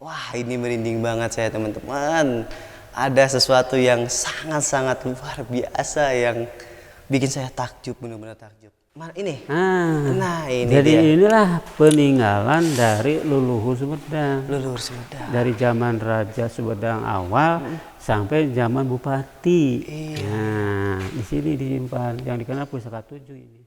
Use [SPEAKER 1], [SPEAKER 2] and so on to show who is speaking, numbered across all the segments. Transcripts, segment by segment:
[SPEAKER 1] Wah, ini merinding banget saya teman-teman. Ada sesuatu yang sangat-sangat luar biasa yang bikin saya takjub, benar-benar takjub. Mana ini? Nah, ini
[SPEAKER 2] jadi
[SPEAKER 1] dia.
[SPEAKER 2] inilah peninggalan dari leluhur Sumedang.
[SPEAKER 1] Leluhur Sumedang.
[SPEAKER 2] Dari zaman Raja Sumedang awal sampai zaman Bupati.
[SPEAKER 1] Iya.
[SPEAKER 2] Nah, di sini disimpan yang dikenal Pusaka 7 ini.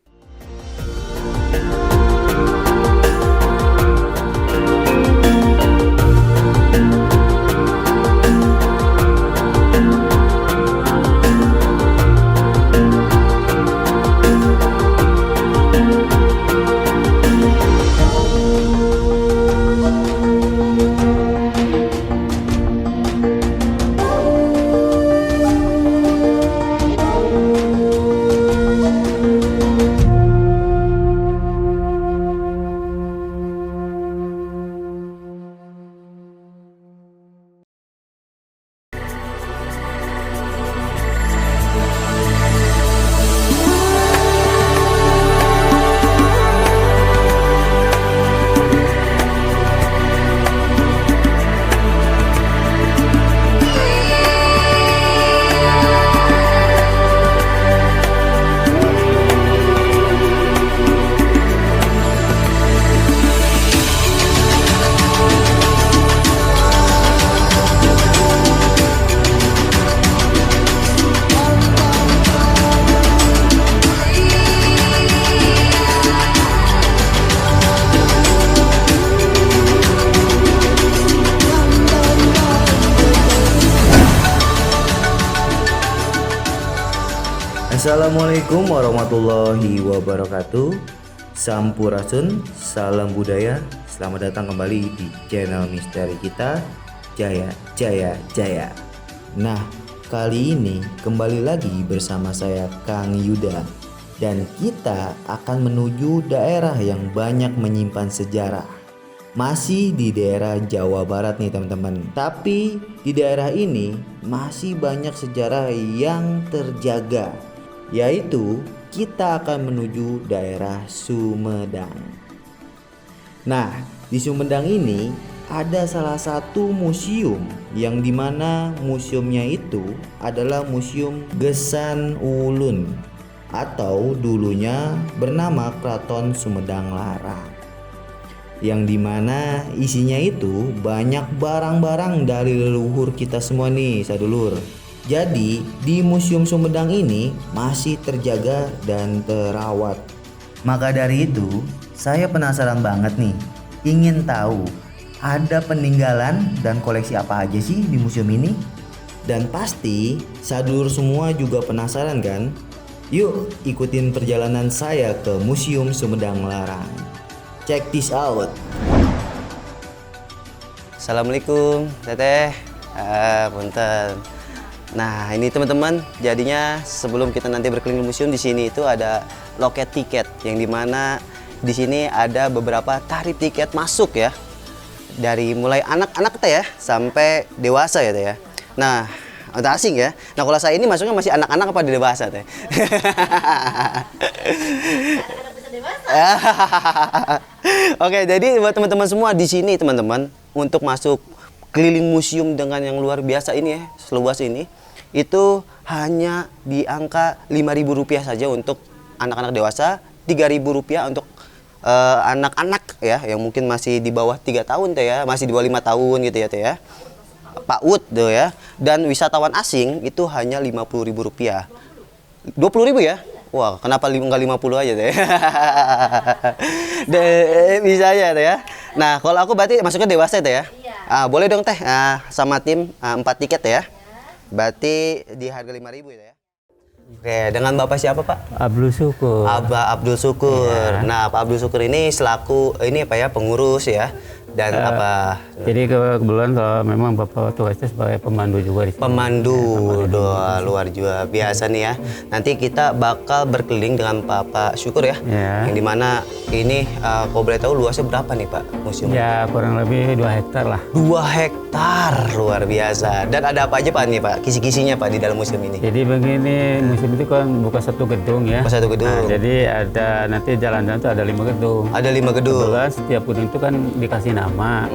[SPEAKER 3] Assalamualaikum warahmatullahi wabarakatuh. Sampurasun, salam budaya. Selamat datang kembali di channel misteri kita, Jaya Jaya Jaya. Nah, kali ini kembali lagi bersama saya Kang Yuda. Dan kita akan menuju daerah yang banyak menyimpan sejarah. Masih di daerah Jawa Barat nih teman-teman. Tapi di daerah ini masih banyak sejarah yang terjaga, yaitu kita akan menuju daerah Sumedang. Nah, di Sumedang ini ada salah satu museum yang dimana museumnya itu adalah Museum Gesan Ulun atau dulunya bernama Kraton Sumedang Larang, yang dimana isinya itu banyak barang-barang dari leluhur kita semua nih sadulur. Jadi di Museum Sumedang ini masih terjaga dan terawat. Maka dari itu saya penasaran banget nih, ingin tahu ada peninggalan dan koleksi apa aja sih di museum ini. Dan pasti sadulur semua juga penasaran kan? Yuk ikutin perjalanan saya ke Museum Sumedang Larang. Check this out.
[SPEAKER 1] Assalamualaikum, Teteh. Punten. Nah, ini teman-teman, jadinya sebelum kita nanti berkeliling museum, di sini itu ada loket tiket yang dimana di sini ada beberapa tarif tiket masuk ya, dari mulai anak-anak teh ya sampai dewasa ya teh ya. Nah, untuk asing ya. Nah, kalau saya ini masuknya masih anak-anak apa dewasa teh? Oke, jadi buat teman-teman semua di sini teman-teman, untuk masuk keliling museum dengan yang luar biasa ini ya, seluas ini, itu hanya di angka Rp5.000 saja untuk anak-anak dewasa, Rp3.000 untuk anak-anak ya, yang mungkin masih di bawah 3 tahun teh ya, masih di bawah 5 tahun gitu ya teh ya, PAUD tuh ya. Dan wisatawan asing itu hanya Rp50.000. 20.000 ya? Wah, kenapa nggak 50 aja deh? Bisa aja teh ya. Nah, kalau aku berarti masuknya dewasa teh ya? Boleh dong teh, sama tim 4 tiket ya. Berarti di harga 5.000 ya. Oke, dengan Bapak siapa Pak?
[SPEAKER 2] Abdul Syukur.
[SPEAKER 1] Abdul Syukur.
[SPEAKER 2] Iya.
[SPEAKER 1] Nah, Pak Abdul Syukur ini selaku ini apa ya, pengurus ya. Dan apa?
[SPEAKER 2] Jadi kebetulan kalau memang Bapak tugasnya sebagai pemandu juga di sini.
[SPEAKER 1] Pemandu, doa luar juga biasa nih ya. Nanti kita bakal berkeliling dengan Pak Syukur ya.
[SPEAKER 2] Ya.
[SPEAKER 1] Yang dimana ini kalau boleh tahu luasnya berapa nih Pak museum?
[SPEAKER 2] Ya kurang lebih 2 hektar lah.
[SPEAKER 1] 2 hektar, luar biasa. Dan ada apa aja Pak nih Pak? Kisi-kisinya Pak di dalam museum ini?
[SPEAKER 2] Jadi begini, museum itu kan bukan satu gedung ya.
[SPEAKER 1] Bukan satu gedung.
[SPEAKER 2] Nah, jadi ada nanti jalan-jalan itu ada 5 gedung.
[SPEAKER 1] Ada 5 gedung.
[SPEAKER 2] Kebetulan setiap gedung itu kan dikasih nama. sama.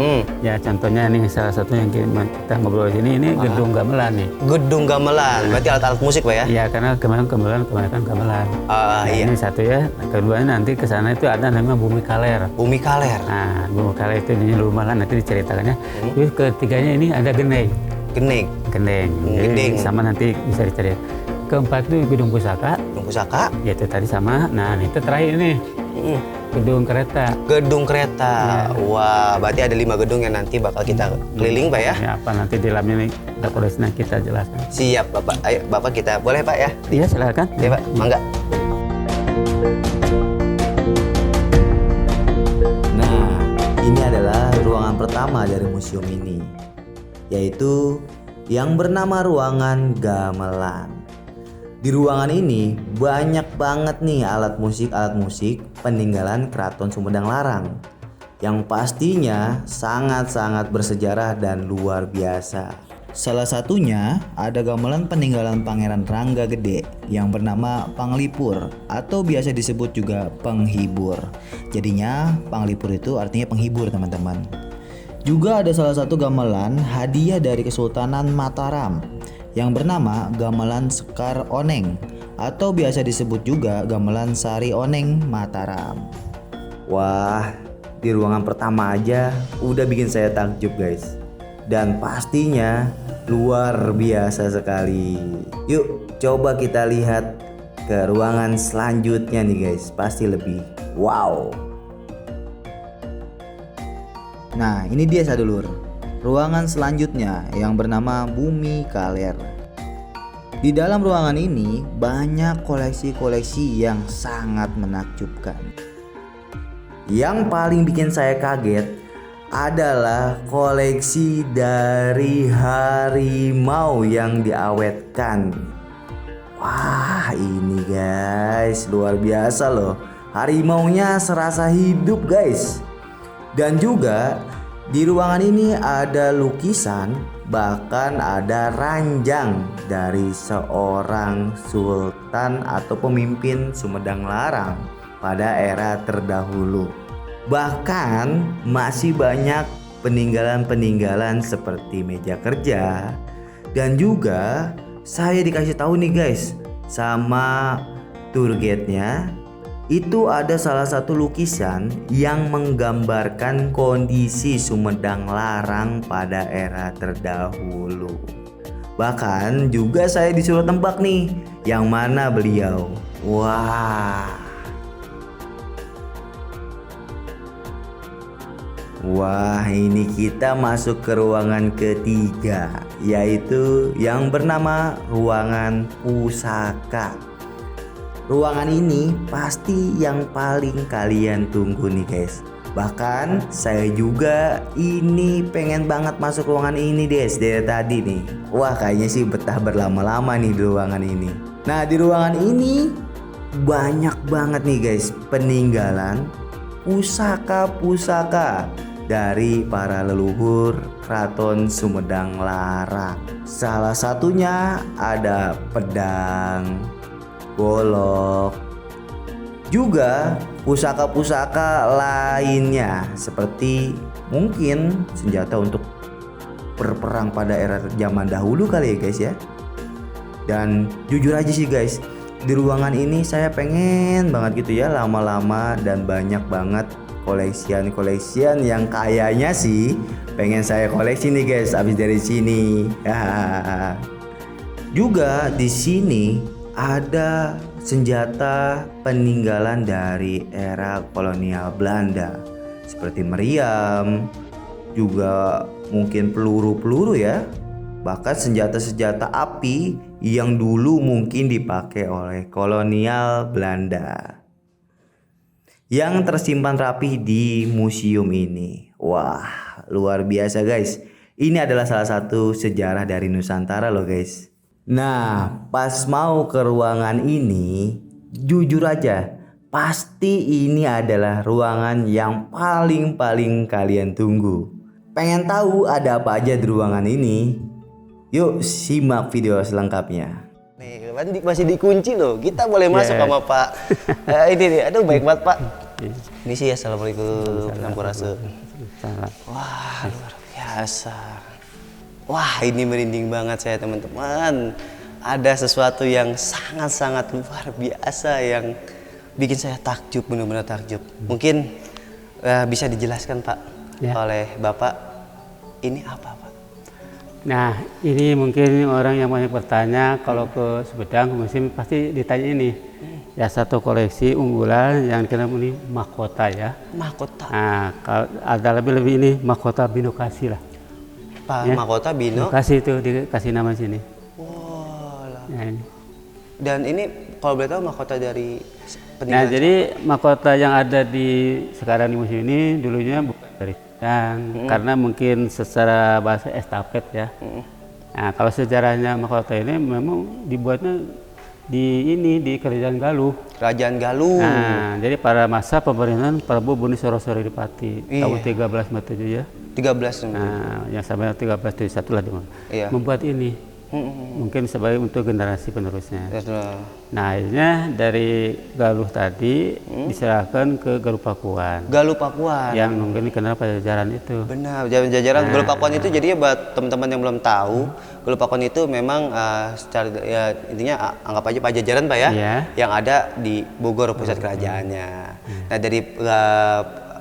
[SPEAKER 2] Ya contohnya nih salah satu yang kita ngobrol di sini, ini gedung gamelan nih.
[SPEAKER 1] Gedung gamelan, berarti alat-alat musik Pak ya?
[SPEAKER 2] Iya, karena kemarin kebanyakan gamelan.
[SPEAKER 1] Ah,
[SPEAKER 2] Nah,
[SPEAKER 1] iya.
[SPEAKER 2] ini satu ya. Keduanya nanti ke sana itu ada namanya Bumi Kaler.
[SPEAKER 1] Bumi Kaler,
[SPEAKER 2] Nah, Bumi Kaler itu di rumah lah nanti diceritakannya. Terus ketiganya ini ada Gendeng.
[SPEAKER 1] Gendeng,
[SPEAKER 2] Gendeng. Sama nanti bisa dicari. Keempat itu gedung pusaka,
[SPEAKER 1] gedung pusaka,
[SPEAKER 2] yaitu tadi sama. Nah, itu terakhir nih gedung kereta.
[SPEAKER 1] gedung kereta. Wah, berarti ada 5 gedung yang nanti bakal kita keliling Pak ya?
[SPEAKER 2] Ya, apa nanti di dalamnya nih dekorasinya kita jelaskan.
[SPEAKER 1] Siap Bapak, ayo Bapak kita boleh Pak ya?
[SPEAKER 2] Iya, silakan.
[SPEAKER 1] Iya Pak, mangga.
[SPEAKER 3] Nah, ini adalah ruangan pertama dari museum ini, yaitu yang bernama ruangan gamelan. Di ruangan ini banyak banget nih alat musik peninggalan Keraton Sumedang Larang yang pastinya sangat-sangat bersejarah dan luar biasa. Salah satunya ada gamelan peninggalan Pangeran Rangga Gede yang bernama Panglipur atau biasa disebut juga penghibur. Jadinya Panglipur itu artinya penghibur teman-teman. Juga ada salah satu gamelan hadiah dari Kesultanan Mataram yang bernama Gamelan Sekar Oneng atau biasa disebut juga Gamelan Sari Oneng Mataram. Wah, di ruangan pertama aja udah bikin saya takjub guys. Dan pastinya luar biasa sekali. Yuk coba kita lihat ke ruangan selanjutnya nih guys. Pasti lebih wow. Nah ini dia sadulur, ruangan selanjutnya yang bernama Bumi Kaler. Di dalam ruangan ini banyak koleksi-koleksi yang sangat menakjubkan. Yang paling bikin saya kaget adalah koleksi dari harimau yang diawetkan. Wah ini guys luar biasa loh. Harimaunya serasa hidup guys. Dan juga di ruangan ini ada lukisan, bahkan ada ranjang dari seorang sultan atau pemimpin Sumedang Larang pada era terdahulu. Bahkan masih banyak peninggalan-peninggalan seperti meja kerja. Dan juga saya dikasih tahu nih guys sama tour guide-nya, itu ada salah satu lukisan yang menggambarkan kondisi Sumedang Larang pada era terdahulu. Bahkan juga saya disuruh tebak nih yang mana beliau. Wah ini kita masuk ke ruangan ketiga, yaitu yang bernama ruangan pusaka. Ruangan ini pasti yang paling kalian tunggu nih guys. Bahkan saya juga ini pengen banget masuk ruangan ini guys dari tadi nih. Wah kayaknya sih betah berlama-lama nih di ruangan ini. Nah di ruangan ini banyak banget nih guys peninggalan pusaka-pusaka dari para leluhur Keraton Sumedang Larang. Salah satunya ada pedang, golok, juga pusaka-pusaka lainnya seperti mungkin senjata untuk berperang pada era zaman dahulu kali ya guys ya. Dan jujur aja sih guys, di ruangan ini saya pengen banget gitu ya lama-lama dan banyak banget koleksian yang kayaknya sih pengen saya koleksi nih guys abis dari sini. Juga di sini ada senjata peninggalan dari era kolonial Belanda seperti meriam, juga mungkin peluru-peluru ya, bahkan senjata-senjata api yang dulu mungkin dipakai oleh kolonial Belanda yang tersimpan rapi di museum ini. Wah luar biasa guys, ini adalah salah satu sejarah dari Nusantara loh guys. Nah pas mau ke ruangan ini, jujur aja pasti ini adalah ruangan yang paling kalian tunggu. Pengen tahu ada apa aja di ruangan ini? Yuk simak video selengkapnya.
[SPEAKER 1] Nih, masih dikunci loh. Kita boleh masuk sama Pak. Ini nih, aduh baik banget Pak. Misi ya, assalamualaikum Sampurasun.
[SPEAKER 2] Salam.
[SPEAKER 1] Wah, luar biasa. Wah, ini merinding banget saya teman-teman. Ada sesuatu yang sangat-sangat luar biasa yang bikin saya takjub, benar-benar takjub. Mungkin bisa dijelaskan Pak oleh Bapak, ini apa Pak?
[SPEAKER 2] Nah, ini mungkin orang yang banyak bertanya kalau ke Sumedang musim pasti ditanya ini. Ya, satu koleksi unggulan yang dikenal ini mahkota ya.
[SPEAKER 1] Mahkota.
[SPEAKER 2] Nah, kalau ada lebih-lebih ini mahkota Binokasi lah.
[SPEAKER 1] Pak,
[SPEAKER 2] Ya.
[SPEAKER 1] mahkota Bino.
[SPEAKER 2] Binokasi itu dikasih nama sini.
[SPEAKER 1] Wah,
[SPEAKER 2] Nah, ini.
[SPEAKER 1] dan ini kalau boleh tahu mahkota dari
[SPEAKER 2] Nah,
[SPEAKER 1] peninggalan.
[SPEAKER 2] jadi mahkota yang ada di sekarang di museum ini dulunya bukan dari Sumedang, karena mungkin secara bahasa estafet ya. Nah, kalau sejarahnya mahkota ini memang dibuatnya di Kerajaan Galuh.
[SPEAKER 1] Kerajaan Galuh.
[SPEAKER 2] Nah, jadi pada masa pemerintahan Prabu Buni Sorosoro Adipati
[SPEAKER 1] Iya.
[SPEAKER 2] tahun 1347 ya.
[SPEAKER 1] 13.
[SPEAKER 2] Nah, yang sampai 1371 lah dia
[SPEAKER 1] Iya.
[SPEAKER 2] membuat ini. Mungkin sebagai untuk generasi penerusnya.
[SPEAKER 1] Yes,
[SPEAKER 2] Nah, akhirnya dari Galuh tadi diserahkan ke Galuh Pakuan
[SPEAKER 1] Galuh Pakuan.
[SPEAKER 2] yang mungkin dikenal Pajajaran itu.
[SPEAKER 1] Benar, jajaran Galuh Pakuan itu jadi buat teman-teman yang belum tahu, Galuh Pakuan itu memang secara ya, intinya anggap aja Pajajaran Pak ya,
[SPEAKER 2] Iya.
[SPEAKER 1] yang ada di Bogor pusat kerajaannya. Nah, dari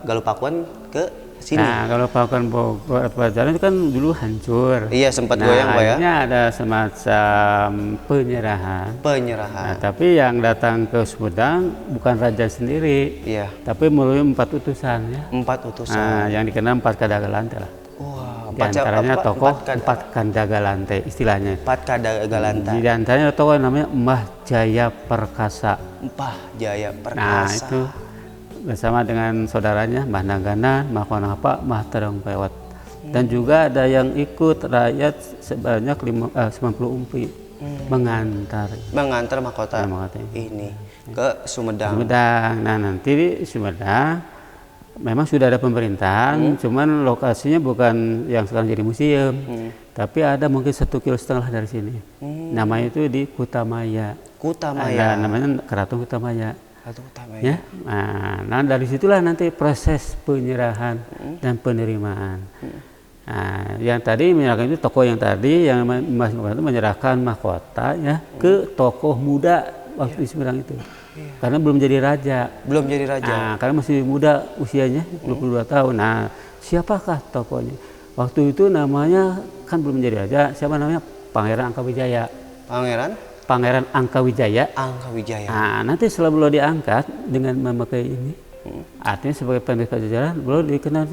[SPEAKER 1] Galuh Pakuan ke sini.
[SPEAKER 2] Nah, kalau Pakuan Bogor Pajajaran itu kan dulu hancur.
[SPEAKER 1] Iya, sempat
[SPEAKER 2] Nah,
[SPEAKER 1] goyang Pak ya.
[SPEAKER 2] akhirnya ada semacam penyerahan.
[SPEAKER 1] Penyerahan.
[SPEAKER 2] Nah, tapi yang datang ke Sumedang bukan raja sendiri,
[SPEAKER 1] Iya.
[SPEAKER 2] tapi melalui 4 utusan ya.
[SPEAKER 1] 4 utusan.
[SPEAKER 2] Nah, yang dikenal 4 Kadagalante lah.
[SPEAKER 1] Wah,
[SPEAKER 2] Di antaranya tokoh 4
[SPEAKER 1] 4
[SPEAKER 2] Kadagalante istilahnya.
[SPEAKER 1] Kadagalanta.
[SPEAKER 2] Di antaranya tokoh yang namanya Mbah Jaya Perkasa.
[SPEAKER 1] Mbah Jaya
[SPEAKER 2] Nah,
[SPEAKER 1] Perkasa.
[SPEAKER 2] itu bersama dengan saudaranya Mbah Nangganan, Mbah Konapa, Mbah Terong Pewat. Dan juga ada yang ikut rakyat sebanyak 90 umpi mengantar
[SPEAKER 1] mahkota
[SPEAKER 2] mahkota
[SPEAKER 1] ini ke Sumedang.
[SPEAKER 2] Sumedang. Nah, nanti di Sumedang memang sudah ada pemerintahan, cuman lokasinya bukan yang sekarang jadi museum, tapi ada mungkin 1,5 kilo dari sini. Namanya itu di Kutamaya.
[SPEAKER 1] Kutamaya.
[SPEAKER 2] Ada namanya Keraton Kutamaya.
[SPEAKER 1] Keraton Kutamaya.
[SPEAKER 2] Ya, nah dari situlah nanti proses penyerahan dan penerimaan. Nah, yang tadi menyerahkan itu tokoh yang tadi yang Mas itu menyerahkan mahkota ya ke tokoh muda waktu di Sumedang itu. Karena belum jadi raja.
[SPEAKER 1] Belum jadi raja.
[SPEAKER 2] Nah, karena masih muda usianya 22 tahun. Nah, siapakah tokohnya? Waktu itu namanya kan belum menjadi raja. Siapa namanya? Pangeran Angkawijaya. Pangeran Angkawijaya.
[SPEAKER 1] Angkawijaya.
[SPEAKER 2] Nah, nanti setelah beliau diangkat dengan memakai ini, artinya sebagai penerus Pajajaran, beliau dikenal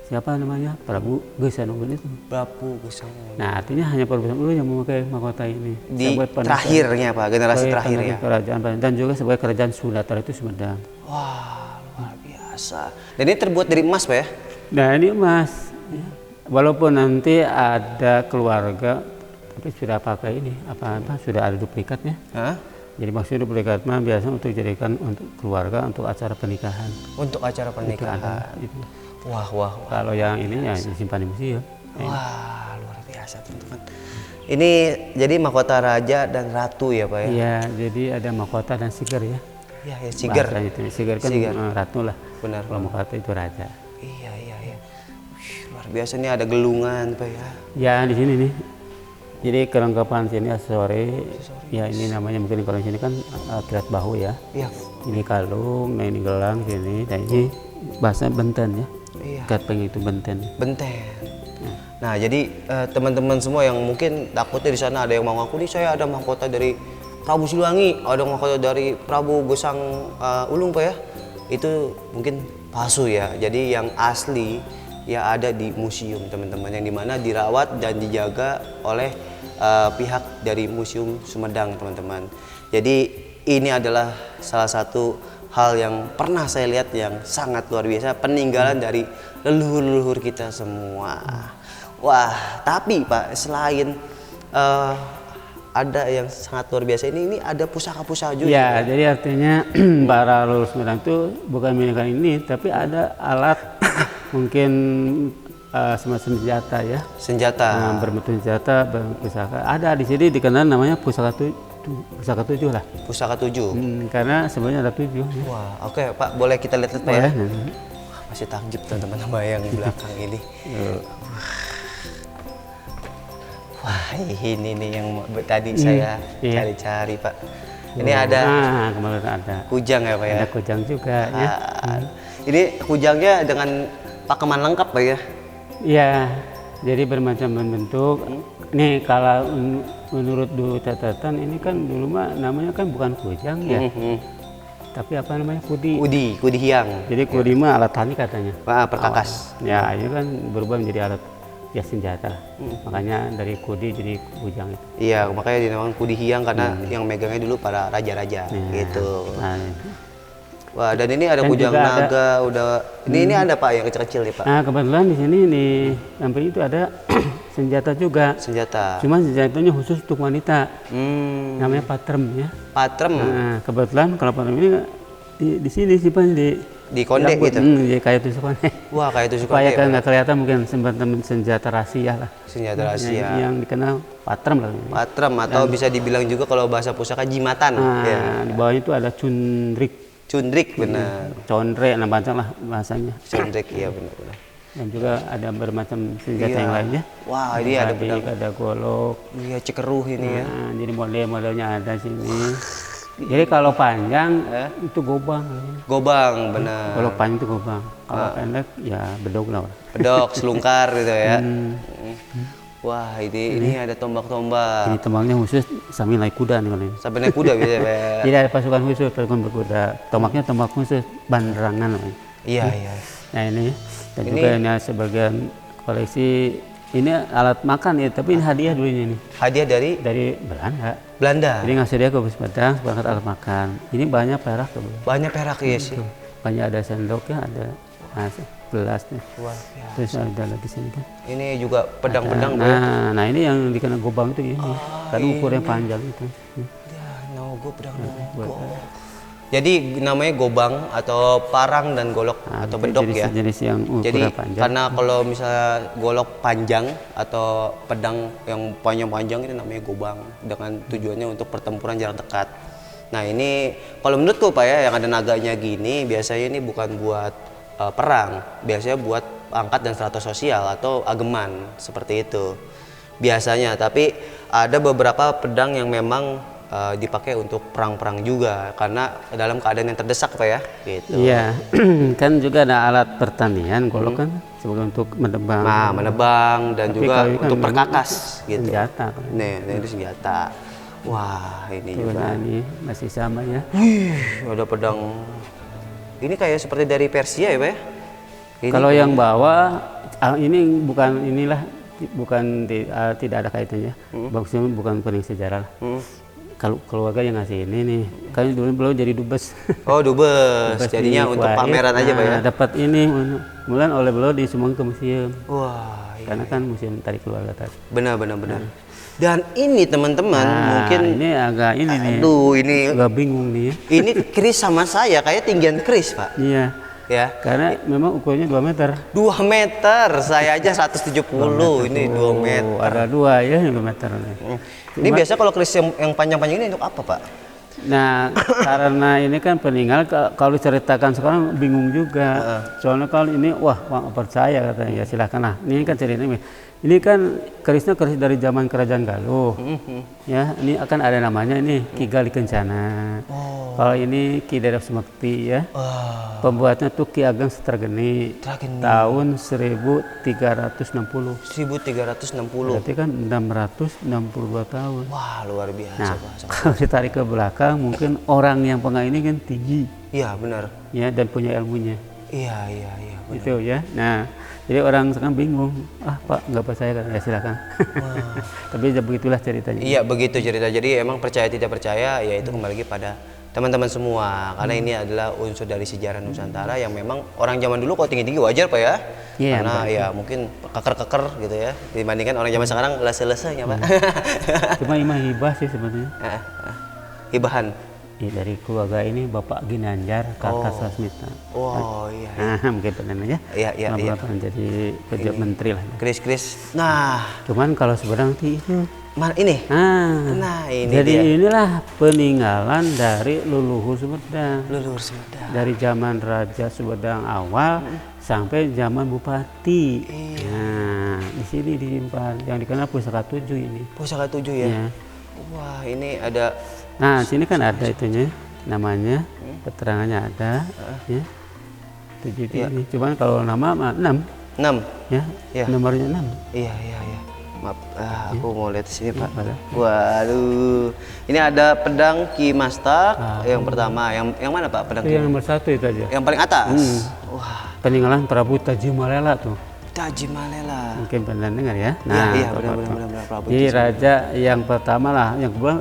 [SPEAKER 2] siapa namanya? Prabu Gesanunggun itu.
[SPEAKER 1] Prabu Gesanunggun.
[SPEAKER 2] Nah, artinya hanya Prabu Gesanunggun yang memakai mahkota ini.
[SPEAKER 1] Di terakhirnya Pak, generasi terakhir ya.
[SPEAKER 2] Kerajaan dan juga sebagai kerajaan Sunda itu Sumedang.
[SPEAKER 1] Wah, luar biasa. Dan ini terbuat dari emas Pak ya?
[SPEAKER 2] Nah, ini emas. Walaupun nanti ada keluarga tapi sudah pakai ini apa sudah ada duplikatnya.
[SPEAKER 1] Hah?
[SPEAKER 2] Jadi maksudnya duplikat mah biasanya untuk dijadikan untuk keluarga untuk acara pernikahan.
[SPEAKER 1] Untuk acara pernikahan.
[SPEAKER 2] Itu.
[SPEAKER 1] Wah.
[SPEAKER 2] Kalau yang ini ya disimpan di museum.
[SPEAKER 1] Wah, luar biasa teman-teman. Ini jadi mahkota raja dan ratu ya Pak ya?
[SPEAKER 2] Iya, jadi ada mahkota dan siger ya.
[SPEAKER 1] Iya, ya, siger.
[SPEAKER 2] Bahasanya itu. Siger kan ratu lah.
[SPEAKER 1] Benar.
[SPEAKER 2] Kalau mahkota itu raja.
[SPEAKER 1] Iya. Wih, luar biasa nih ada gelungan Pak ya.
[SPEAKER 2] Ya di sini nih. Jadi kelengkapan sini aksesoris. Ya ini namanya mungkin kalau di sini kan kilat bahu ya.
[SPEAKER 1] Iya.
[SPEAKER 2] Ini kalung, nah ini gelang sini, dan ini bahasa benten ya.
[SPEAKER 1] Iya.
[SPEAKER 2] Kepeng itu benten.
[SPEAKER 1] Benten. Nah, jadi teman-teman semua yang mungkin takutnya di sana ada yang mau ngaku nih saya ada mahkota dari Prabu Siliwangi, ada mahkota dari Prabu Gesang Ulung Pak ya. Itu mungkin palsu ya. Jadi yang asli ya ada di museum teman-teman yang dimana dirawat dan dijaga oleh pihak dari Museum Sumedang teman-teman. Jadi ini adalah salah satu hal yang pernah saya lihat yang sangat luar biasa, peninggalan dari leluhur-leluhur kita semua. Wah, tapi Pak selain ada yang sangat luar biasa ini ada pusaka-pusaka juga.
[SPEAKER 2] Ya, jadi artinya para leluhur Sumedang itu bukan meninggalkan ini, tapi ada alat mungkin semacam senjata ya.
[SPEAKER 1] Senjata.
[SPEAKER 2] Berbentuk senjata, pusaka. Ada di sini dikenal namanya pusaka Pusaka 7 lah.
[SPEAKER 1] Pusaka 7.
[SPEAKER 2] Karena sebenarnya ada 7. Ya.
[SPEAKER 1] Wah, oke Pak, boleh kita lihat Pak ya?
[SPEAKER 2] Boleh.
[SPEAKER 1] Masih takjub teman-teman sama yang belakang ini. Wah, ini nih yang tadi saya cari-cari Pak. Ini ada
[SPEAKER 2] kemarin ada
[SPEAKER 1] kujang ya Pak ya?
[SPEAKER 2] Ada kujang juga ya.
[SPEAKER 1] Ini kujangnya dengan pakeman lengkap Pak ya?
[SPEAKER 2] Iya, jadi bermacam bentuk. Nih kalau menurut dulu catatan ini kan dulu mah namanya kan bukan kujang ya. Tapi apa namanya? Kudi.
[SPEAKER 1] Kudi hiang.
[SPEAKER 2] Jadi kudi mah alat tani katanya.
[SPEAKER 1] Wah, perkakas.
[SPEAKER 2] Ya, ini kan berubah menjadi alat ya senjata lah. Makanya dari kudi jadi kujang itu.
[SPEAKER 1] Iya, makanya dinamakan kudi hiang karena yang megangnya dulu para raja-raja gitu.
[SPEAKER 2] Nah,
[SPEAKER 1] Wah, dan ini ada
[SPEAKER 2] Dan
[SPEAKER 1] kujang
[SPEAKER 2] juga
[SPEAKER 1] naga, udah ini ada Pak yang kecil-kecil nih Pak.
[SPEAKER 2] Nah, kebetulan di sini di samping itu ada senjata juga.
[SPEAKER 1] Senjata.
[SPEAKER 2] Cuman senjatanya khusus untuk wanita. Namanya patrem ya.
[SPEAKER 1] Patrem
[SPEAKER 2] Nah, kebetulan kalau patrem ini di sini simpan
[SPEAKER 1] di konde
[SPEAKER 2] rambut.
[SPEAKER 1] gitu.
[SPEAKER 2] Jadi kayak tusukan.
[SPEAKER 1] Wah, kayak tusuk
[SPEAKER 2] Supaya
[SPEAKER 1] konde.
[SPEAKER 2] kan
[SPEAKER 1] Pak.
[SPEAKER 2] nggak kelihatan mungkin senjata rahasia lah.
[SPEAKER 1] Senjata rahasia.
[SPEAKER 2] Yang dikenal patrem lah.
[SPEAKER 1] Patrem atau bisa dibilang juga kalau bahasa pusaka jimatan.
[SPEAKER 2] Nah,
[SPEAKER 1] Ya.
[SPEAKER 2] di bawahnya itu ada cundrik,
[SPEAKER 1] Cundrik benar.
[SPEAKER 2] condre, nah macam lah bahasanya.
[SPEAKER 1] Cundrik iya benar-benar.
[SPEAKER 2] Dan juga ada bermacam senjata
[SPEAKER 1] Iya.
[SPEAKER 2] yang lainnya.
[SPEAKER 1] Wah, ini ada pedang.
[SPEAKER 2] ada golok.
[SPEAKER 1] Iya, cekeruh ini ya.
[SPEAKER 2] Nah, jadi model-modelnya ada sini. Jadi kalau panjang itu gobang.
[SPEAKER 1] Gobang benar.
[SPEAKER 2] Kalau panjang itu gobang. Kalau pendek ya bedog lah.
[SPEAKER 1] Pedok, selungkar gitu ya. Wah, ini ada tombak-tombak.
[SPEAKER 2] Ini tembaknya khusus sambil naik kuda nih kalau ini.
[SPEAKER 1] Sampai naik kuda bisa Pak.
[SPEAKER 2] Tidak ada pasukan khusus, pasukan berkuda. Tombaknya tombak khusus banerangan.
[SPEAKER 1] Iya, iya.
[SPEAKER 2] Nah ini dan juga ini sebagian koleksi ini alat makan ya, tapi ini hadiah dulunya nih
[SPEAKER 1] Hadiah dari
[SPEAKER 2] Belanda.
[SPEAKER 1] Belanda.
[SPEAKER 2] Jadi ngasih dia ke Bus Padang sebagai alat makan. Ini banyak perak tuh.
[SPEAKER 1] Banyak perak ya sih.
[SPEAKER 2] Banyak ada sendoknya, ada gelasnya.
[SPEAKER 1] Wah,
[SPEAKER 2] Terus ada lagi sini kan.
[SPEAKER 1] ini juga pedang-pedang Pak.
[SPEAKER 2] Nah ini yang dikenal gobang itu ini. Karena ukurnya panjang itu.
[SPEAKER 1] Ya, gue pedang nogo. Jadi namanya gobang atau parang dan golok atau bedok ya.
[SPEAKER 2] Jenis yang
[SPEAKER 1] Jadi
[SPEAKER 2] ukurnya panjang.
[SPEAKER 1] karena kalau misalnya golok panjang atau pedang yang panjang-panjang itu namanya gobang dengan tujuannya untuk pertempuran jarak dekat. Nah ini kalau menurutku Pak ya yang ada naganya gini biasanya ini bukan buat perang, biasanya buat pangkat dan strata sosial atau ageman seperti itu biasanya. Tapi ada beberapa pedang yang memang dipakai untuk perang-perang juga karena dalam keadaan yang terdesak Pak ya gitu.
[SPEAKER 2] Iya, kan juga ada alat pertanian, golok kan sebagai untuk menebang.
[SPEAKER 1] Nah, menebang dan
[SPEAKER 2] Tapi
[SPEAKER 1] juga
[SPEAKER 2] kalau ini kan
[SPEAKER 1] untuk
[SPEAKER 2] memang
[SPEAKER 1] perkakas gitu.
[SPEAKER 2] senjata.
[SPEAKER 1] Nih, ini senjata. Wah, ini juga.
[SPEAKER 2] Ini masih sama ya.
[SPEAKER 1] Wih, ada pedang. Ini kayak seperti dari Persia ya Pak ya? Ini
[SPEAKER 2] Kalau yang bawah ini bukan tidak ada kaitannya. Maksudnya bukan pening sejarah lah. Kalau keluarga yang ngasih ini nih, kan dulu belum jadi dubes.
[SPEAKER 1] Oh, dubes. Jadinya untuk pameran aja Pak ya?
[SPEAKER 2] Dapat ini, kemudian oleh beliau disumbang ke museum.
[SPEAKER 1] Wah, iya.
[SPEAKER 2] Karena kan museum tarik keluarga tadi.
[SPEAKER 1] Benar. Dan ini teman-teman mungkin
[SPEAKER 2] ini agak ini nih.
[SPEAKER 1] Aduh, ini
[SPEAKER 2] Agak bingung nih ya.
[SPEAKER 1] ini Kris sama saya kayak tinggian Kris Pak.
[SPEAKER 2] Iya.
[SPEAKER 1] Ya.
[SPEAKER 2] Karena memang ukurannya 2 meter.
[SPEAKER 1] 2 meter, saya aja 170, ini 2 meter.
[SPEAKER 2] Ada 2 ya 2 meter.
[SPEAKER 1] Ini biasa kalau Kris yang panjang-panjang ini untuk apa Pak?
[SPEAKER 2] Nah, karena ini kan peninggal kalau diceritakan sekarang bingung juga. Soalnya kalau ini wah percaya katanya ya silakan lah. Ini kan ceritanya. Ini kan kerisnya keris dari zaman Kerajaan Galuh. Ya, ini akan ada namanya ini Ki Gali Kencana. Kalau ini Ki Dedap Sumekti ya. Pembuatnya tuh Ki Ageng Setrageni tahun 1360.
[SPEAKER 1] 1360.
[SPEAKER 2] Berarti kan 662 tahun.
[SPEAKER 1] Wah, luar biasa
[SPEAKER 2] Nah,
[SPEAKER 1] Pak.
[SPEAKER 2] kalau ditarik ke belakang mungkin orang yang pengen ini kan tinggi
[SPEAKER 1] Iya, benar.
[SPEAKER 2] ya dan punya ilmunya.
[SPEAKER 1] Iya, benar.
[SPEAKER 2] Itu ya. Nah, jadi orang sekarang bingung. Ah, Pak, nggak percaya kan? Ya silakan. Tapi ya begitulah ceritanya.
[SPEAKER 1] Iya, begitu cerita. Jadi emang percaya tidak percaya ya itu kembali lagi pada teman-teman semua. Karena ini adalah unsur dari sejarah Nusantara yang memang orang zaman dulu kok tinggi-tinggi wajar Pak ya.
[SPEAKER 2] Iya,
[SPEAKER 1] Karena ya mungkin keker-keker gitu ya dibandingkan orang zaman sekarang lese-lesenya Pak.
[SPEAKER 2] Cuma imah hibah sih sebenarnya.
[SPEAKER 1] Hibahan.
[SPEAKER 2] Ya, dari keluarga ini Bapak Ginanjar, Kakak Sasmita.
[SPEAKER 1] Oh iya.
[SPEAKER 2] Nah, mungkin benar ya.
[SPEAKER 1] Iya.
[SPEAKER 2] Bapak jadi pejabat menteri lah.
[SPEAKER 1] Kris. Nah,
[SPEAKER 2] Cuman kalau sebenarnya itu
[SPEAKER 1] Mana ini?
[SPEAKER 2] Nah,
[SPEAKER 1] Nah, ini
[SPEAKER 2] jadi
[SPEAKER 1] dia.
[SPEAKER 2] inilah peninggalan dari leluhur Sumedang.
[SPEAKER 1] Leluhur Sumedang.
[SPEAKER 2] Dari zaman Raja Sumedang awal sampai zaman Bupati.
[SPEAKER 1] Iya.
[SPEAKER 2] Nah, di sini disimpan yang dikenal Pusaka 7 ini.
[SPEAKER 1] Pusaka 7 ya.
[SPEAKER 2] Ya.
[SPEAKER 1] Wah, ini ada
[SPEAKER 2] Nah, sini kan ada itunya, namanya, keterangannya ada, ya. 7 ini. Cuman kalau nama 6,
[SPEAKER 1] 6.
[SPEAKER 2] ya,
[SPEAKER 1] Ya.
[SPEAKER 2] nomornya 6.
[SPEAKER 1] Iya, iya, iya. Maaf, aku mau lihat sini, Pak.
[SPEAKER 2] Ada.
[SPEAKER 1] Waduh. Ini ada pedang Ki Mastak yang pertama. Yang mana, Pak? Pedang
[SPEAKER 2] Itu
[SPEAKER 1] Ki?
[SPEAKER 2] yang nomor 1 itu aja.
[SPEAKER 1] Yang paling atas. Wah,
[SPEAKER 2] Peninggalan Prabu Tajimalela tuh.
[SPEAKER 1] Tajimalela.
[SPEAKER 2] Mungkin pernah dengar ya.
[SPEAKER 1] Iya,
[SPEAKER 2] Pak,
[SPEAKER 1] benar,
[SPEAKER 2] Pak.
[SPEAKER 1] benar, benar, Prabu
[SPEAKER 2] Jadi raja yang pertama lah, yang kedua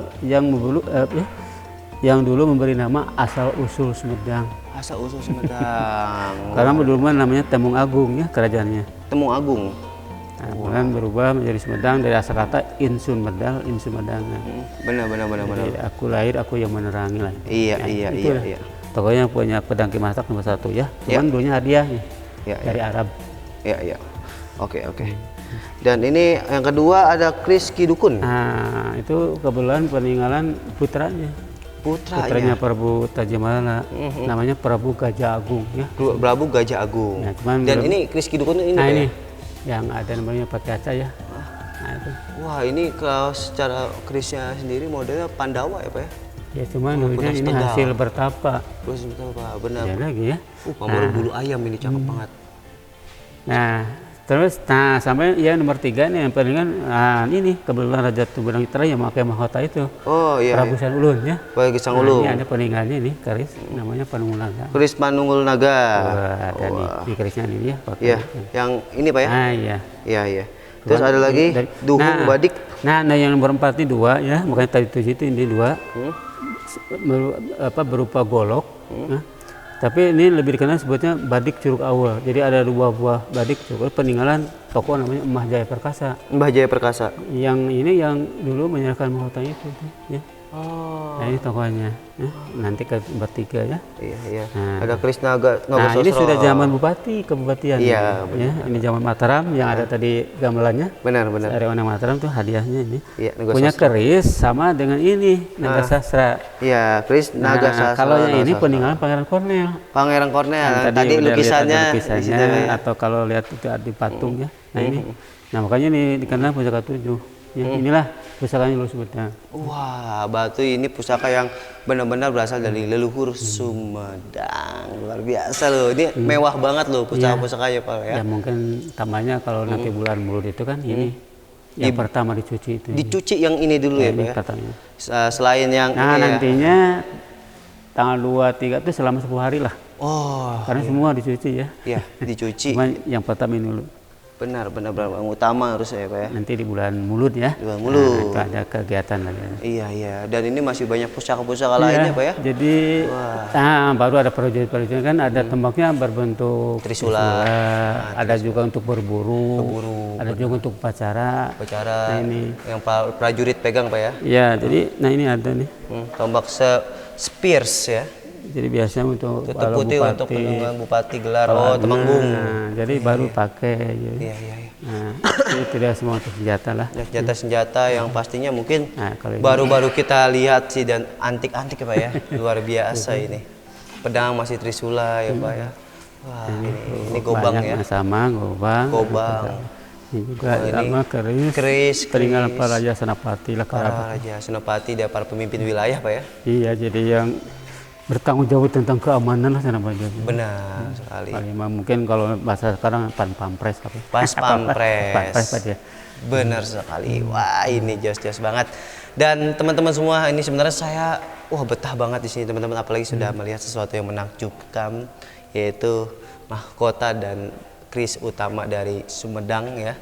[SPEAKER 2] yang dulu memberi nama asal usul Sumedang.
[SPEAKER 1] Asal usul Sumedang.
[SPEAKER 2] Karena dulu namanya Temung Agung ya kerajaannya.
[SPEAKER 1] Temung Agung.
[SPEAKER 2] Nah, kemudian berubah menjadi Sumedang dari asal kata Insun Medal, Insun Medangan.
[SPEAKER 1] Benar, benar, benar, benar.
[SPEAKER 2] Jadi aku lahir, aku yang menerangi lah.
[SPEAKER 1] Iya,
[SPEAKER 2] Ya,
[SPEAKER 1] iya, iya,
[SPEAKER 2] itulah.
[SPEAKER 1] iya.
[SPEAKER 2] Pokoknya punya pedang Ki Mastak nomor 1 ya. Cuman dulunya hadiah nih,
[SPEAKER 1] Iya,
[SPEAKER 2] dari Arab.
[SPEAKER 1] Iya, iya. Oke, oke. Dan ini yang kedua ada Kris Ki Dukun.
[SPEAKER 2] Nah, itu kebetulan peninggalan putranya. Putranya
[SPEAKER 1] Putranya.
[SPEAKER 2] Prabu Tajimalela. Namanya Prabu Gajah Agung ya.
[SPEAKER 1] Prabu Gajah Agung.
[SPEAKER 2] Nah, cuman
[SPEAKER 1] Dan
[SPEAKER 2] belum-
[SPEAKER 1] ini Kris Ki Dukun ini.
[SPEAKER 2] Nah,
[SPEAKER 1] Pak,
[SPEAKER 2] ini
[SPEAKER 1] ya?
[SPEAKER 2] yang ada namanya pakai kaca ya. Nah, itu.
[SPEAKER 1] Wah, ini kalau secara Krisnya sendiri modelnya Pandawa ya, Pak ya?
[SPEAKER 2] Ya cuman dulunya
[SPEAKER 1] bekas
[SPEAKER 2] ini
[SPEAKER 1] tegal.
[SPEAKER 2] hasil bertapa.
[SPEAKER 1] Terus betul, Pak. Benar.
[SPEAKER 2] Ya lagi ya.
[SPEAKER 1] Pamor bulu ayam ini cakep banget.
[SPEAKER 2] Nah, terus sampai ya nomor 3 nih yang peninggalan ini kebetulan Raja Sumedang Itra yang memakai mahkota itu.
[SPEAKER 1] Oh, iya.
[SPEAKER 2] Prabu
[SPEAKER 1] Iya.
[SPEAKER 2] Sanulun ya.
[SPEAKER 1] Baik, Sang
[SPEAKER 2] Nah,
[SPEAKER 1] Ulung.
[SPEAKER 2] ini ada peninggalannya nih, keris namanya Panungulaga.
[SPEAKER 1] Kris Manunggul Naga.
[SPEAKER 2] Wah, ada nih di kerisnya ini ya. pakai.
[SPEAKER 1] Iya, yang ini, Pak ya?
[SPEAKER 2] Ah iya.
[SPEAKER 1] Iya, iya. Terus
[SPEAKER 2] Cuman
[SPEAKER 1] ada lagi Duhung Badik.
[SPEAKER 2] Nah, yang nomor 4 ini 2 ya, makanya tadi 7 itu ini 2. Berupa golok. Nah, tapi ini lebih dikenal sebutnya Badik Curug Awal. Jadi ada 2 buah Badik Curug Awal, peninggalan tokoh namanya Mbah Jaya Perkasa.
[SPEAKER 1] Mbah Jaya Perkasa.
[SPEAKER 2] Yang ini yang dulu menyerahkan mahkota itu ya.
[SPEAKER 1] Oh.
[SPEAKER 2] Nah, ini tokohnya ya. Nanti ke bertiga ya.
[SPEAKER 1] Iya, iya.
[SPEAKER 2] Nah.
[SPEAKER 1] Ada Kris Naga
[SPEAKER 2] Nah, ini
[SPEAKER 1] Sosro.
[SPEAKER 2] sudah zaman bupati kebupatian.
[SPEAKER 1] Iya,
[SPEAKER 2] ya. Ini zaman Mataram yang ada tadi gamelannya.
[SPEAKER 1] Benar, benar.
[SPEAKER 2] Dari orang Mataram tuh hadiahnya ini.
[SPEAKER 1] Iya, Naga
[SPEAKER 2] Punya
[SPEAKER 1] Sosro.
[SPEAKER 2] keris sama dengan ini Naga Sastra.
[SPEAKER 1] Iya, Kris Naga
[SPEAKER 2] Nah,
[SPEAKER 1] Sasro.
[SPEAKER 2] kalau yang
[SPEAKER 1] Naga
[SPEAKER 2] ini
[SPEAKER 1] Sasro.
[SPEAKER 2] peninggalan Pangeran Cornel.
[SPEAKER 1] Pangeran Kornel.
[SPEAKER 2] Yang
[SPEAKER 1] Tadi
[SPEAKER 2] udah lihat
[SPEAKER 1] lukisannya
[SPEAKER 2] ada
[SPEAKER 1] di situ, Pak ya.
[SPEAKER 2] atau kalau lihat itu ada di patung ya. Nah ini, nah makanya ini dikenal pusaka 7. Ya, inilah pusakanya Leluhur Sumedang.
[SPEAKER 1] Wah, batu ini pusaka yang benar-benar berasal dari leluhur Sumedang. Luar biasa loh. Ini mewah banget loh pusaka-pusakanya, Pak ya.
[SPEAKER 2] Ya mungkin tambahnya kalau nanti bulan mulut itu kan ini yang pertama dicuci itu.
[SPEAKER 1] Dicuci yang ini dulu ya,
[SPEAKER 2] ini
[SPEAKER 1] Pak ya.
[SPEAKER 2] katanya.
[SPEAKER 1] Selain yang
[SPEAKER 2] Nah
[SPEAKER 1] ini ya.
[SPEAKER 2] nantinya tanggal 2, 3 itu selama 10 hari lah.
[SPEAKER 1] Oh,
[SPEAKER 2] Karena semua dicuci ya.
[SPEAKER 1] iya, dicuci.
[SPEAKER 2] Cuma yang pertama ini dulu.
[SPEAKER 1] Benar, benar, benar. Yang utama harusnya ya, Pak ya.
[SPEAKER 2] Nanti di bulan mulut ya.
[SPEAKER 1] Di bulan Mulut.
[SPEAKER 2] Nah, itu ada kegiatan lagi.
[SPEAKER 1] Iya, iya. Dan ini masih banyak pusaka-pusaka lainnya, Pak ya.
[SPEAKER 2] Jadi baru ada prajurit-prajurit kan ada tembaknya berbentuk
[SPEAKER 1] Trisula.
[SPEAKER 2] ada juga untuk berburu, ada juga untuk upacara.
[SPEAKER 1] Upacara
[SPEAKER 2] Nah, ini.
[SPEAKER 1] yang prajurit pegang, Pak ya.
[SPEAKER 2] Ya, jadi nah ini ada nih.
[SPEAKER 1] Tombak spears ya.
[SPEAKER 2] Jadi biasanya untuk
[SPEAKER 1] Tutup
[SPEAKER 2] kalau
[SPEAKER 1] putih untuk penunggang bupati gelar. Oh, temanggung.
[SPEAKER 2] Nah, jadi baru pakai. Jadi.
[SPEAKER 1] Iya, iya, iya.
[SPEAKER 2] Nah, itu tidak semua untuk senjata lah.
[SPEAKER 1] Ya, senjata-senjata yang pastinya mungkin
[SPEAKER 2] Nah, kalau ini-
[SPEAKER 1] baru-baru kita lihat sih dan antik-antik ya, Pak ya. Luar biasa ini. Pedang masih Trisula ya, Pak ya. Wah, ini gobang
[SPEAKER 2] banyak
[SPEAKER 1] ya.
[SPEAKER 2] yang sama, gobang.
[SPEAKER 1] Gobang.
[SPEAKER 2] Ini juga
[SPEAKER 1] Oh, ini
[SPEAKER 2] sama keris.
[SPEAKER 1] Keris,
[SPEAKER 2] Peninggalan para Raja Senapati lah
[SPEAKER 1] para raja Senopati dan para pemimpin wilayah, Pak ya.
[SPEAKER 2] Iya, jadi yang bertanggung jawab tentang keamanan lah Senapati.
[SPEAKER 1] Benar sekali.
[SPEAKER 2] Paling mungkin kalau bahasa sekarang pampres apa?
[SPEAKER 1] Pas
[SPEAKER 2] Pampres
[SPEAKER 1] pampres.
[SPEAKER 2] Pak ya.
[SPEAKER 1] Benar sekali. Wah, ini jos-jos banget. Dan teman-teman semua, ini sebenarnya saya betah banget di sini teman-teman, apalagi sudah melihat sesuatu yang menakjubkan, yaitu mahkota dan keris utama dari Sumedang ya.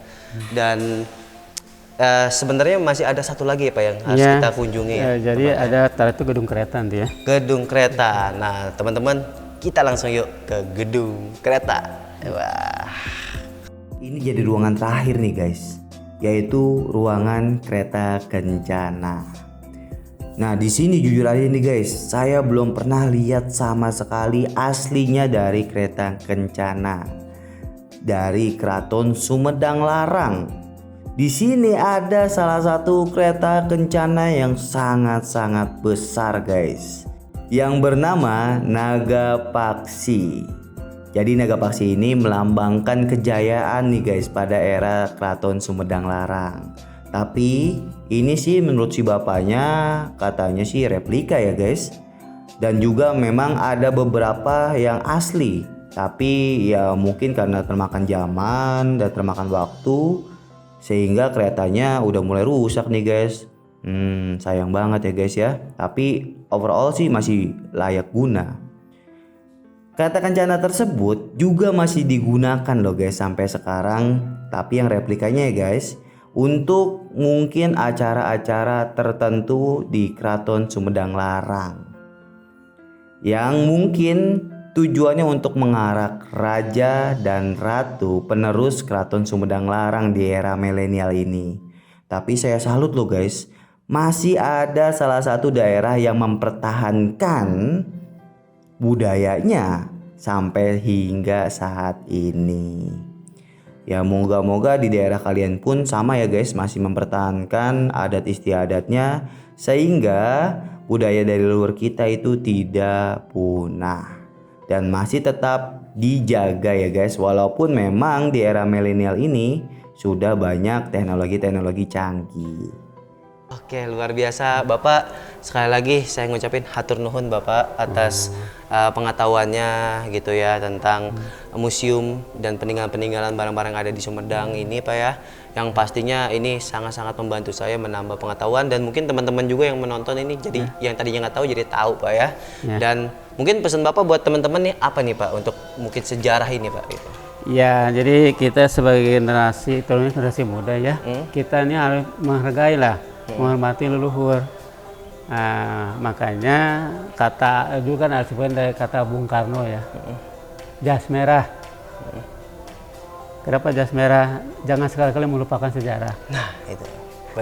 [SPEAKER 1] Dan sebenarnya masih ada satu lagi ya, Pak, yang harus
[SPEAKER 2] Iya.
[SPEAKER 1] kita kunjungi ya.
[SPEAKER 2] Jadi ada tadi itu gedung kereta nanti ya.
[SPEAKER 1] Gedung kereta. Nah, teman-teman, kita langsung yuk ke gedung kereta. Wah.
[SPEAKER 3] Ini jadi ruangan terakhir nih guys, yaitu ruangan kereta kencana. Nah di sini jujur aja nih guys, saya belum pernah lihat sama sekali aslinya dari kereta kencana dari Keraton Sumedang Larang. Di sini ada salah satu kereta kencana yang sangat-sangat besar guys, yang bernama Nagapaksi. Jadi Nagapaksi ini melambangkan kejayaan nih guys pada era Keraton Sumedang Larang. Tapi ini sih menurut si bapaknya katanya sih replika ya guys. Dan juga memang ada beberapa yang asli. Tapi ya mungkin karena termakan zaman dan termakan waktu, sehingga keretanya udah mulai rusak nih guys. Sayang banget ya guys ya. Tapi overall sih masih layak guna. Kereta kencana tersebut juga masih digunakan loh guys sampai sekarang. Tapi yang replikanya ya guys, untuk mungkin acara-acara tertentu di Keraton Sumedang Larang, yang mungkin tujuannya untuk mengarak raja dan ratu penerus Keraton Sumedang Larang di era milenial ini. Tapi saya salut loh guys, masih ada salah satu daerah yang mempertahankan budayanya sampai hingga saat ini. Ya moga-moga di daerah kalian pun sama ya guys, masih mempertahankan adat istiadatnya sehingga budaya dari luar kita itu tidak punah dan masih tetap dijaga ya guys, walaupun memang di era milenial ini sudah banyak teknologi-teknologi canggih.
[SPEAKER 1] Oke, luar biasa Bapak. Sekali lagi saya ngucapin hatur nuhun Bapak atas pengetahuannya gitu ya tentang museum dan peninggalan-peninggalan barang-barang yang ada di Sumedang ini Pak ya. Yang pastinya ini sangat-sangat membantu saya menambah pengetahuan dan mungkin teman-teman juga yang menonton ini jadi yang tadinya nggak tahu jadi tahu Pak ya. Dan mungkin pesan Bapak buat teman-teman nih apa nih Pak untuk mungkin sejarah ini Pak gitu.
[SPEAKER 2] Ya, jadi kita sebagai generasi, terutama generasi muda ya, kita ini harus menghargai lah, menghormati leluhur. Nah, makanya kata dulu kan artinya dari kata Bung Karno ya, jas merah. Kenapa jas merah? Jangan sekali-kali melupakan sejarah.
[SPEAKER 1] Nah, itu.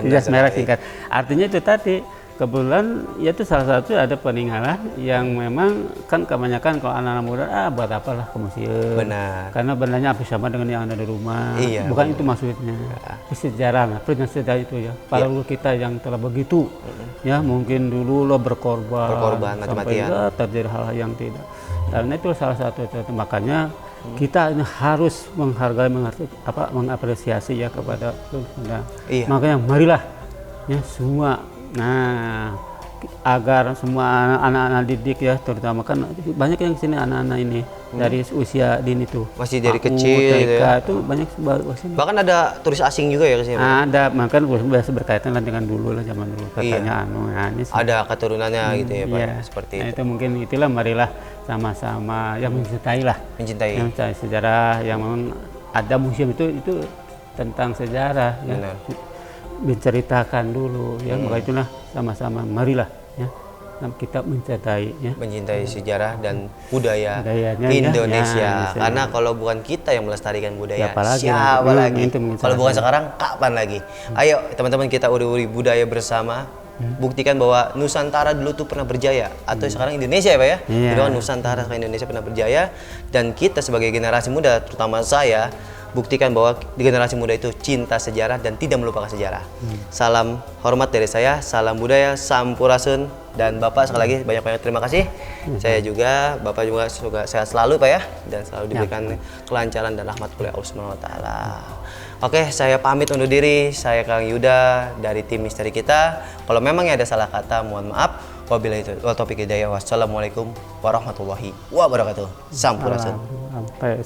[SPEAKER 2] Jas merah singkat. Artinya itu tadi, kebetulan ya itu salah satu ada peninggalan yang memang kan kebanyakan kalau anak-anak muda buat apalah ke museum.
[SPEAKER 1] Benar.
[SPEAKER 2] Karena benarnya hampir sama dengan yang ada di rumah.
[SPEAKER 1] Iya,
[SPEAKER 2] bukan itu maksudnya. Sejarah lah, prinsip sejarah itu ya. Para leluhur kita yang telah begitu, ya mungkin dulu lo berkorban sampai terjadi hal-hal yang tidak. Karena itu salah satu itu. Makanya kita ini harus menghargai, mengapresiasi ya kepada leluhur.
[SPEAKER 1] Iya.
[SPEAKER 2] Makanya marilah ya semua. Nah, agar semua anak-anak didik ya, terutama kan banyak yang sini anak-anak ini dari usia dini tuh.
[SPEAKER 1] Masih dari kecil
[SPEAKER 2] TK,
[SPEAKER 1] gitu ya.
[SPEAKER 2] itu banyak sini.
[SPEAKER 1] Bahkan ada turis asing juga ya ke sini.
[SPEAKER 2] Ada, makanya biasa berkaitan lah dengan dulu lah zaman dulu katanya ini
[SPEAKER 1] ada keturunannya gitu ya Pak.
[SPEAKER 2] iya.
[SPEAKER 1] Seperti
[SPEAKER 2] Nah,
[SPEAKER 1] itu.
[SPEAKER 2] itu mungkin itulah marilah sama-sama yang mencintai lah.
[SPEAKER 1] Mencintai.
[SPEAKER 2] Yang mencintai sejarah, yang memang ada museum itu tentang sejarah ya.
[SPEAKER 1] Benar.
[SPEAKER 2] Menceritakan dulu ya, maka itulah sama-sama marilah ya kita mencintai
[SPEAKER 1] sejarah dan budaya
[SPEAKER 2] budayanya
[SPEAKER 1] Indonesia.
[SPEAKER 2] ya,
[SPEAKER 1] Karena kalau bukan kita yang melestarikan budaya,
[SPEAKER 2] siapa
[SPEAKER 1] siapa lagi?
[SPEAKER 2] itu
[SPEAKER 1] Kalau bukan sekarang, kapan lagi? Ayo teman-teman kita uri-uri budaya bersama. Buktikan bahwa Nusantara dulu tuh pernah berjaya, atau sekarang Indonesia ya Pak ya.
[SPEAKER 2] Iya.
[SPEAKER 1] Bahwa Nusantara sama Indonesia pernah berjaya, dan kita sebagai generasi muda, terutama saya, buktikan bahwa di generasi muda itu cinta sejarah dan tidak melupakan sejarah. Salam hormat dari saya, salam budaya, sampurasun, dan Bapak sekali lagi banyak-banyak terima kasih. Saya juga, Bapak juga semoga sehat selalu Pak ya, dan selalu diberikan kelancaran dan rahmat oleh Allah Subhanahu wa taala. Oke, saya pamit undur diri. Saya Kang Yuda dari tim misteri kita. Kalau memang ada salah kata, mohon maaf. Wabillahi taufiq hidayah. Wassalamualaikum warahmatullahi wabarakatuh. Sampurasun.
[SPEAKER 2] Sampai